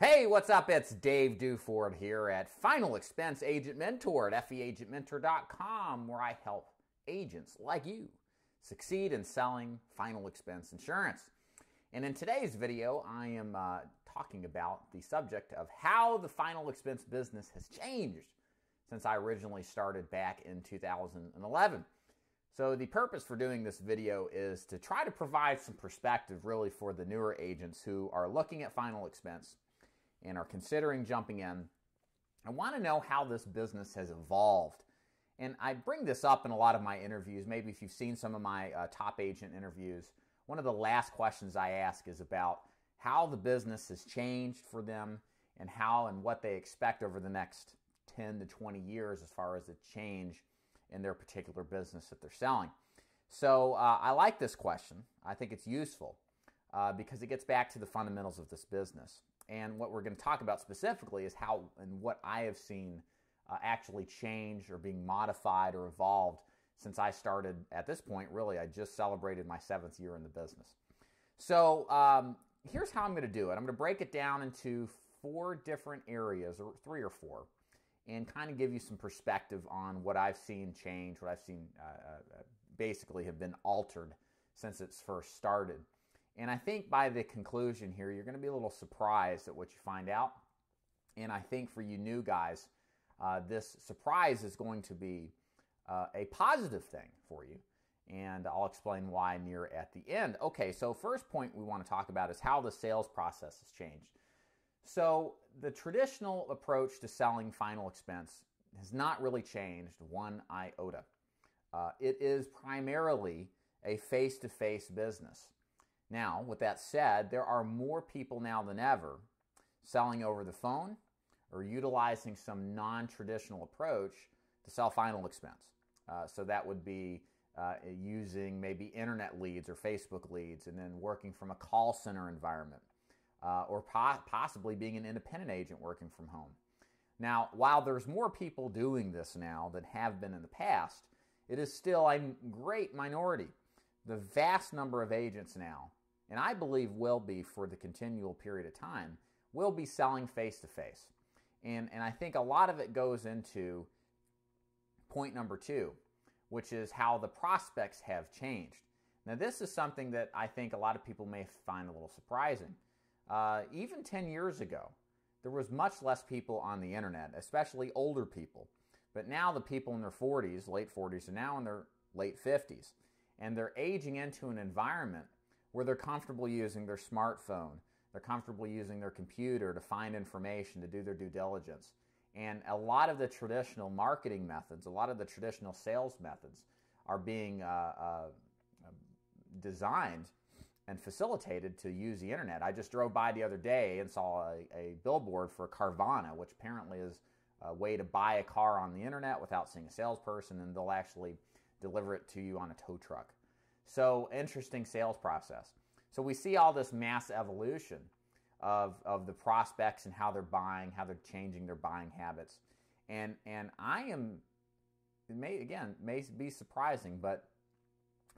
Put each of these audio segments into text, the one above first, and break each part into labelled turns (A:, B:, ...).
A: Hey, what's up? It's Dave Duford here at Final Expense Agent Mentor at feagentmentor.com, where I help agents like you succeed in selling final expense insurance. And in today's video, I am talking about the subject of how the final expense business has changed since I originally started back in 2011. So the purpose for doing this video is to try to provide some perspective really for the newer agents who are looking at final expense and are considering jumping in. I want to know how this business has evolved. And I bring this up in a lot of my interviews. Maybe if you've seen some of my top agent interviews, one of the last questions I ask is about how the business has changed for them and how and what they expect over the next 10 to 20 years as far as the change in their particular business that they're selling. So I like this question. I think it's useful because it gets back to the fundamentals of this business. And what we're going to talk about specifically is how and what I have seen actually change or being modified or evolved since I started at this point. Really, I just celebrated my 7th year in the business. So here's how I'm going to do it. I'm going to break it down into 4 different areas, or 3 or 4, and kind of give you some perspective on what I've seen change, what I've seen basically have been altered since it's first started. And I think by the conclusion here, you're going to be a little surprised at what you find out. And I think for you new guys, this surprise is going to be a positive thing for you. And I'll explain why near at the end. Okay, so first point we want to talk about is how the sales process has changed. So the traditional approach to selling final expense has not really changed one iota. It is primarily a face-to-face business. Now, with that said, there are more people now than ever selling over the phone or utilizing some non-traditional approach to sell final expense. So that would be using maybe internet leads or Facebook leads and then working from a call center environment or possibly being an independent agent working from home. Now, while there's more people doing this now than have been in the past, it is still a great minority. The vast number of agents now, and I believe will be for the continual period of time, will be selling face-to-face. And I think a lot of it goes into point number 2, which is how the prospects have changed. Now, this is something that I think a lot of people may find a little surprising. Even 10 years ago, there was much less people on the internet, especially older people. But now the people in their 40s, late 40s, are now in their late 50s. And they're aging into an environment where they're comfortable using their smartphone, they're comfortable using their computer to find information, to do their due diligence. And a lot of the traditional marketing methods, a lot of the traditional sales methods are being designed and facilitated to use the internet. I just drove by the other day and saw a billboard for Carvana, which apparently is a way to buy a car on the internet without seeing a salesperson, and they'll actually deliver it to you on a tow truck. So interesting sales process. So we see all this mass evolution of the prospects and how they're buying, how they're changing their buying habits. And I am, it may be surprising, but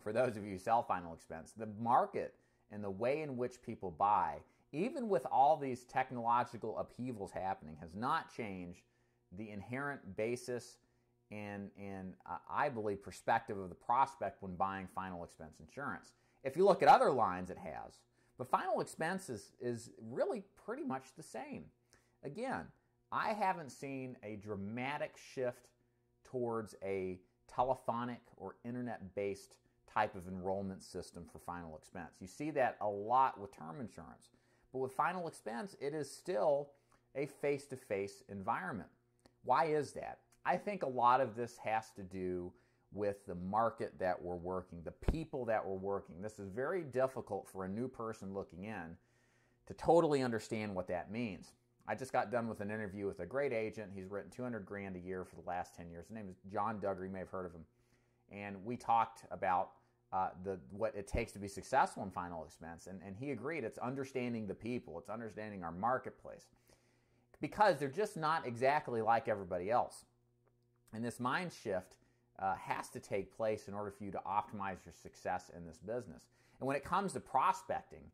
A: for those of you who sell final expense, the market and the way in which people buy, even with all these technological upheavals happening, has not changed the inherent basis and I believe perspective of the prospect when buying final expense insurance. If you look at other lines, it has. But final expense is really pretty much the same. Again, I haven't seen a dramatic shift towards a telephonic or internet-based type of enrollment system for final expense. You see that a lot with term insurance. But with final expense, it is still a face-to-face environment. Why is that? I think a lot of this has to do with the market that we're working, the people that we're working. This is very difficult for a new person looking in to totally understand what that means. I just got done with an interview with a great agent. He's written $200,000 a year for the last 10 years. His name is John Duggar. You may have heard of him. And we talked about what it takes to be successful in final expense. And he agreed it's understanding the people. It's understanding our marketplace. Because they're just not exactly like everybody else. And this mind shift has to take place in order for you to optimize your success in this business. And when it comes to prospecting,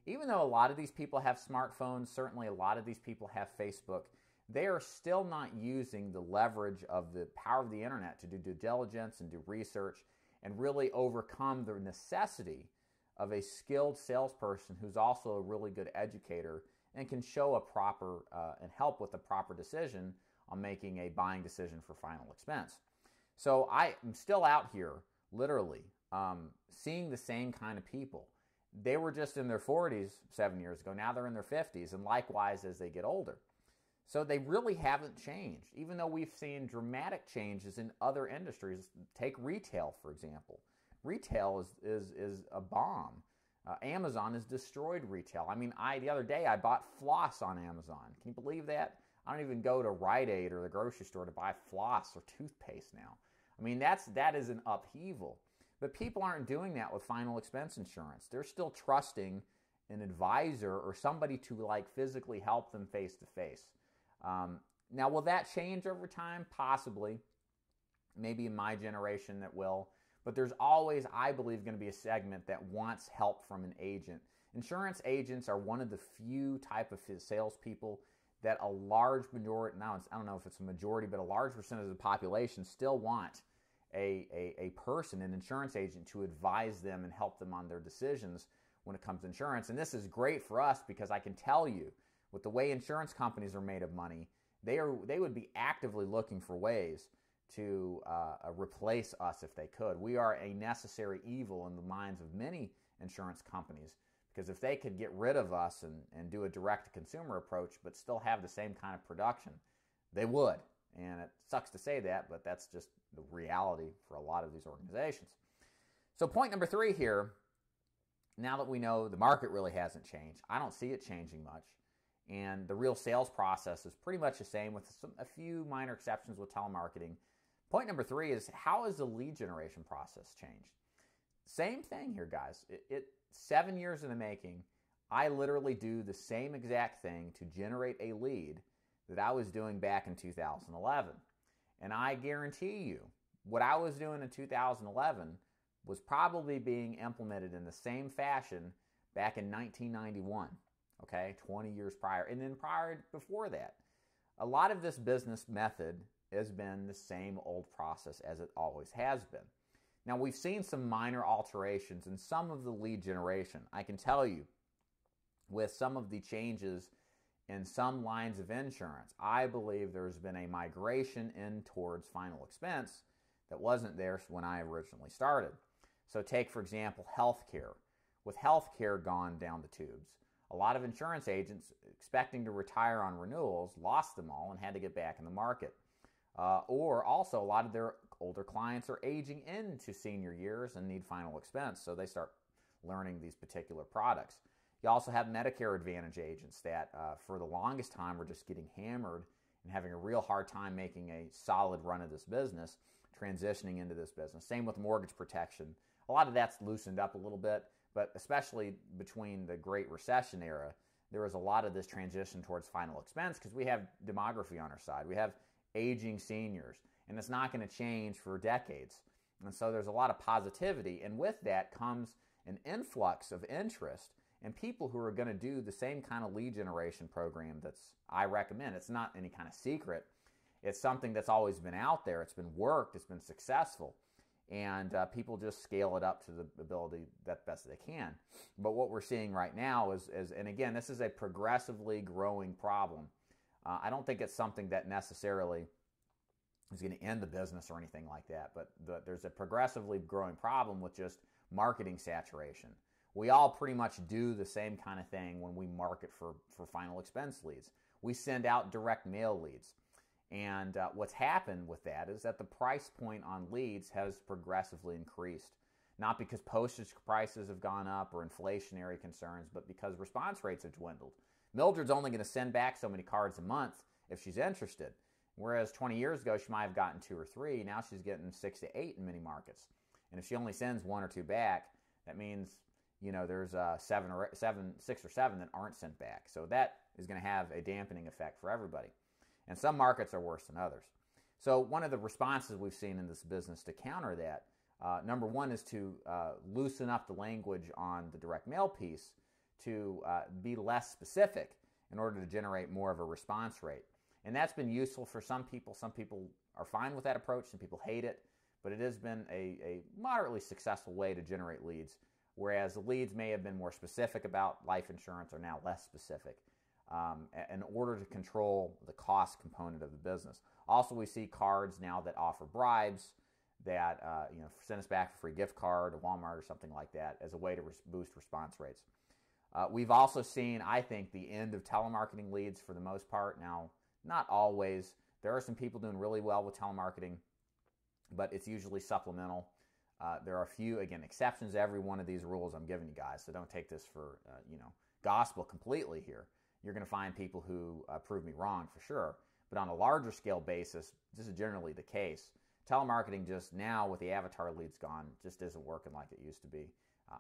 A: even though a lot of these people have smartphones, certainly a lot of these people have Facebook, they are still not using the leverage of the power of the internet to do due diligence and do research and really overcome the necessity of a skilled salesperson who's also a really good educator and can show a proper and help with a proper decision on making a buying decision for final expense. So I am still out here, literally, seeing the same kind of people. They were just in their 40s 7 years ago. Now they're in their 50s, and likewise as they get older. So they really haven't changed, even though we've seen dramatic changes in other industries. Take retail, for example. Retail is a bomb. Amazon has destroyed retail. I mean, the other day I bought floss on Amazon. Can you believe that? I don't even go to Rite Aid or the grocery store to buy floss or toothpaste now. I mean, that is an upheaval. But people aren't doing that with final expense insurance. They're still trusting an advisor or somebody to like physically help them face to face. Now, will that change over time? Possibly. Maybe in my generation that will. But there's always, I believe, going to be a segment that wants help from an agent. Insurance agents are one of the few type of salespeople that a large majority, now I don't know if it's a majority, but a large percentage of the population still want a person, an insurance agent, to advise them and help them on their decisions when it comes to insurance. And this is great for us because I can tell you, with the way insurance companies are made of money, they would be actively looking for ways to replace us if they could. We are a necessary evil in the minds of many insurance companies because if they could get rid of us and do a direct-to-consumer approach but still have the same kind of production, they would. And it sucks to say that, but that's just the reality for a lot of these organizations. So point number 3 here, now that we know the market really hasn't changed, I don't see it changing much. And the real sales process is pretty much the same with a few minor exceptions with telemarketing. Point number 3 is, how has the lead generation process changed? Same thing here, guys. 7 years in the making, I literally do the same exact thing to generate a lead that I was doing back in 2011. And I guarantee you, what I was doing in 2011 was probably being implemented in the same fashion back in 1991, okay, 20 years prior. And then before that, a lot of this business method has been the same old process as it always has been. Now, we've seen some minor alterations in some of the lead generation. I can tell you, with some of the changes in some lines of insurance, I believe there's been a migration in towards final expense that wasn't there when I originally started. So take, for example, healthcare. With healthcare gone down the tubes, a lot of insurance agents expecting to retire on renewals lost them all and had to get back in the market. Or also a lot of their older clients are aging into senior years and need final expense, so they start learning these particular products. You also have Medicare Advantage agents that for the longest time were just getting hammered and having a real hard time making a solid run of this business, transitioning into this business. Same with mortgage protection. A lot of that's loosened up a little bit, but especially between the Great Recession era, there was a lot of this transition towards final expense because we have demography on our side. We have aging seniors, and it's not going to change for decades. And so there's a lot of positivity, and with that comes an influx of interest and people who are going to do the same kind of lead generation program I recommend. It's not any kind of secret. It's something that's always been out there. It's been worked. It's been successful. And people just scale it up to the ability that best they can. But what we're seeing right now is and again, this is a progressively growing problem. I don't think it's something that necessarily is going to end the business or anything like that, but there's a progressively growing problem with just marketing saturation. We all pretty much do the same kind of thing when we market for final expense leads. We send out direct mail leads. And what's happened with that is that the price point on leads has progressively increased. Not because postage prices have gone up or inflationary concerns, but because response rates have dwindled. Mildred's only going to send back so many cards a month if she's interested. Whereas 20 years ago, she might have gotten 2 or 3. Now she's getting 6 to 8 in many markets. And if she only sends 1 or 2 back, that means there's 6 or 7 that aren't sent back. So that is going to have a dampening effect for everybody. And some markets are worse than others. So one of the responses we've seen in this business to counter that, number one, is to loosen up the language on the direct mail piece to be less specific in order to generate more of a response rate. And that's been useful for some people. Some people are fine with that approach, some people hate it, but it has been a moderately successful way to generate leads, whereas the leads may have been more specific about life insurance are now less specific in order to control the cost component of the business. Also, we see cards now that offer bribes that send us back a free gift card to Walmart or something like that as a way to boost response rates. We've also seen, I think, the end of telemarketing leads for the most part. Now, not always. There are some people doing really well with telemarketing, but it's usually supplemental. There are a few, again, exceptions to every one of these rules I'm giving you guys, so don't take this for gospel completely here. You're going to find people who prove me wrong for sure, but on a larger scale basis, this is generally the case. Telemarketing just now, with the avatar leads gone, just isn't working like it used to be.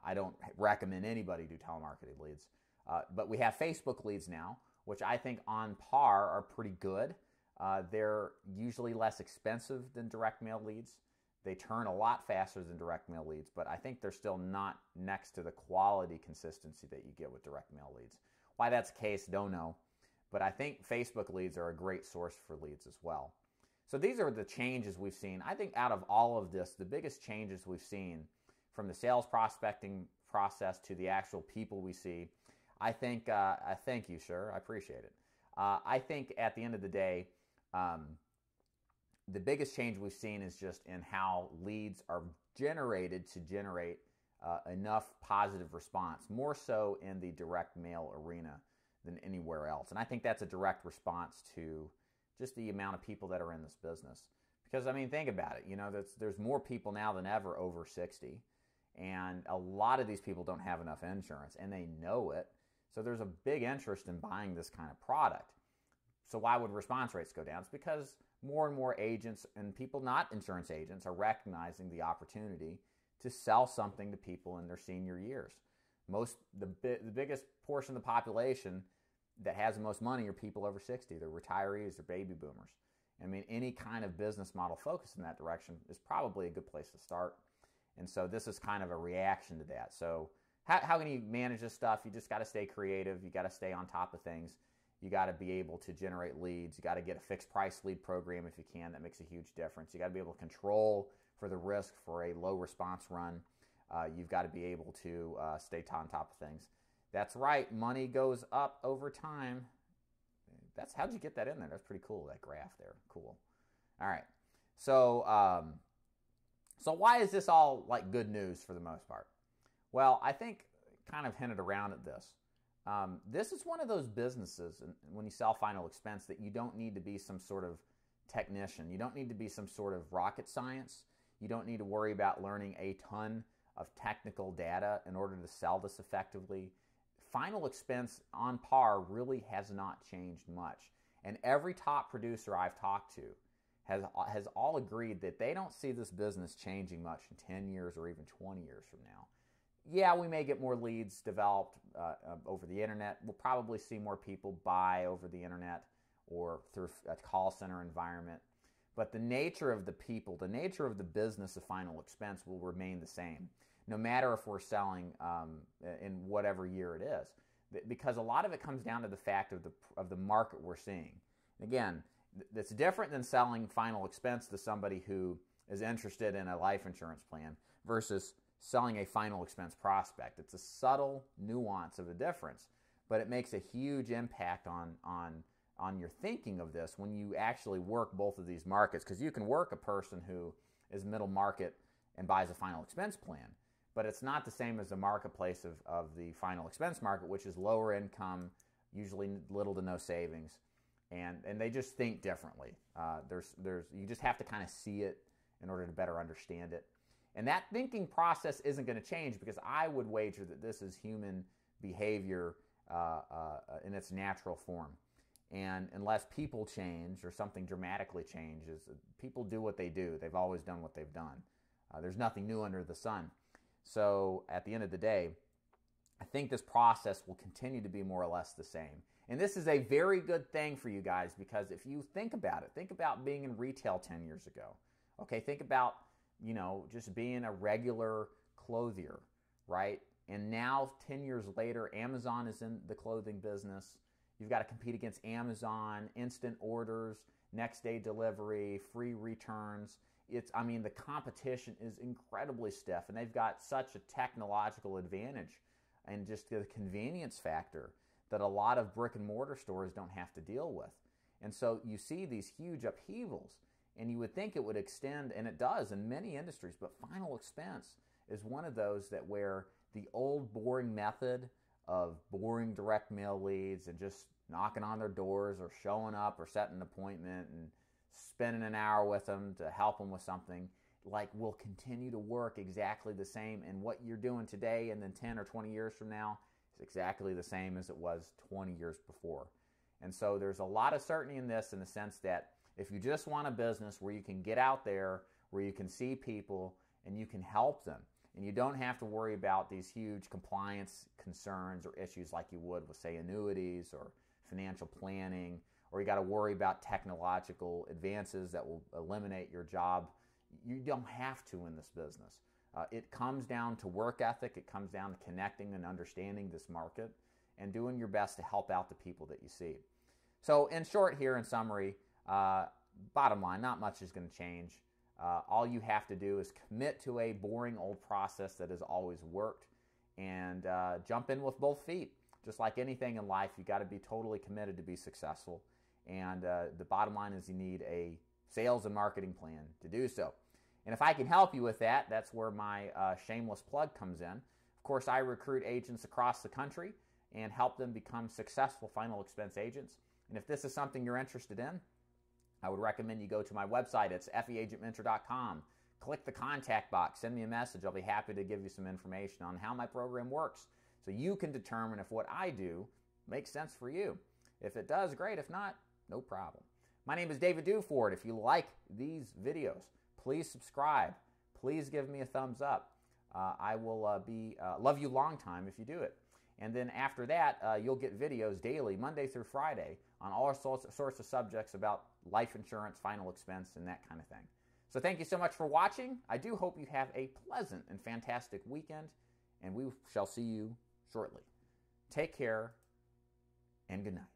A: I don't recommend anybody do telemarketing leads, but we have Facebook leads now, which I think on par are pretty good. They're usually less expensive than direct mail leads. They turn a lot faster than direct mail leads, but I think they're still not next to the quality consistency that you get with direct mail leads. Why that's the case, don't know, but I think Facebook leads are a great source for leads as well. So these are the changes we've seen. I think out of all of this, the biggest changes we've seen from the sales prospecting process to the actual people we see, I think, thank you, sir, I appreciate it. I think at the end of the day, the biggest change we've seen is just in how leads are generated to generate enough positive response, more so in the direct mail arena than anywhere else. And I think that's a direct response to just the amount of people that are in this business. Because, I mean, think about it. There's more people now than ever over 60. And a lot of these people don't have enough insurance, and they know it. So there's a big interest in buying this kind of product. So why would response rates go down? It's because more and more agents and people not insurance agents are recognizing the opportunity to sell something to people in their senior years. The biggest portion of the population that has the most money are people over 60. They're retirees, they're baby boomers. I mean, any kind of business model focused in that direction is probably a good place to start. And so this is kind of a reaction to that. So how can you manage this stuff? You just got to stay creative. You got to stay on top of things. You got to be able to generate leads. You got to get a fixed price lead program if you can. That makes a huge difference. You got to be able to control for the risk for a low response run. You've got to be able to stay on top of things. That's right. Money goes up over time. How'd you get that in there? That's pretty cool, that graph there. Cool. All right. So why is this all like good news for the most part? Well, I think kind of hinted around at this. This is one of those businesses, and when you sell final expense, that you don't need to be some sort of technician. You don't need to be some sort of rocket science. You don't need to worry about learning a ton of technical data in order to sell this effectively. Final expense on par really has not changed much. And every top producer I've talked to has all agreed that they don't see this business changing much in 10 years or even 20 years from now. Yeah, we may get more leads developed over the internet. We'll probably see more people buy over the internet or through a call center environment. But the nature of the people, the nature of the business of final expense will remain the same, no matter if we're selling in whatever year it is. Because a lot of it comes down to the fact of the market we're seeing. Again, that's different than selling final expense to somebody who is interested in a life insurance plan versus selling a final expense prospect. It's a subtle nuance of a difference, but it makes a huge impact on your thinking of this when you actually work both of these markets. Because you can work a person who is middle market and buys a final expense plan, but it's not the same as the marketplace of the final expense market, which is lower income, usually little to no savings, and they just think differently. You just have to kind of see it in order to better understand it. And that thinking process isn't going to change, because I would wager that this is human behavior in its natural form. And unless people change or something dramatically changes, people do what they do. They've always done what they've done. There's nothing new under the sun. So at the end of the day, I think this process will continue to be more or less the same. And this is a very good thing for you guys, because if you think about it, think about being in retail 10 years ago. Okay, think about, just being a regular clothier, right? And now, 10 years later, Amazon is in the clothing business. You've got to compete against Amazon, instant orders, next day delivery, free returns. The competition is incredibly stiff, and they've got such a technological advantage and just the convenience factor that a lot of brick and mortar stores don't have to deal with. And so you see these huge upheavals, and you would think it would extend, and it does in many industries, but final expense is one of those that where the old boring method of boring direct mail leads and just knocking on their doors or showing up or setting an appointment and spending an hour with them to help them with something, will continue to work exactly the same. And what you're doing today and then 10 or 20 years from now is exactly the same as it was 20 years before. And so there's a lot of certainty in this, in the sense that if you just want a business where you can get out there, where you can see people and you can help them, and you don't have to worry about these huge compliance concerns or issues like you would with, say, annuities or financial planning, or you got to worry about technological advances that will eliminate your job. You don't have to in this business. It comes down to work ethic. It comes down to connecting and understanding this market and doing your best to help out the people that you see. So in short here, in summary, bottom line, not much is going to change. All you have to do is commit to a boring old process that has always worked, and jump in with both feet. Just like anything in life, you got to be totally committed to be successful. And the bottom line is you need a sales and marketing plan to do so. And if I can help you with that, that's where my shameless plug comes in. Of course, I recruit agents across the country and help them become successful final expense agents. And if this is something you're interested in, I would recommend you go to my website. It's feagentmentor.com. Click the contact box. Send me a message. I'll be happy to give you some information on how my program works so you can determine if what I do makes sense for you. If it does, great. If not, no problem. My name is David Duford. If you like these videos, please subscribe. Please give me a thumbs up. I will love you long time if you do it. And then after that, you'll get videos daily, Monday through Friday, on all sorts of subjects about life insurance, final expense, and that kind of thing. So thank you so much for watching. I do hope you have a pleasant and fantastic weekend, and we shall see you shortly. Take care, and good night.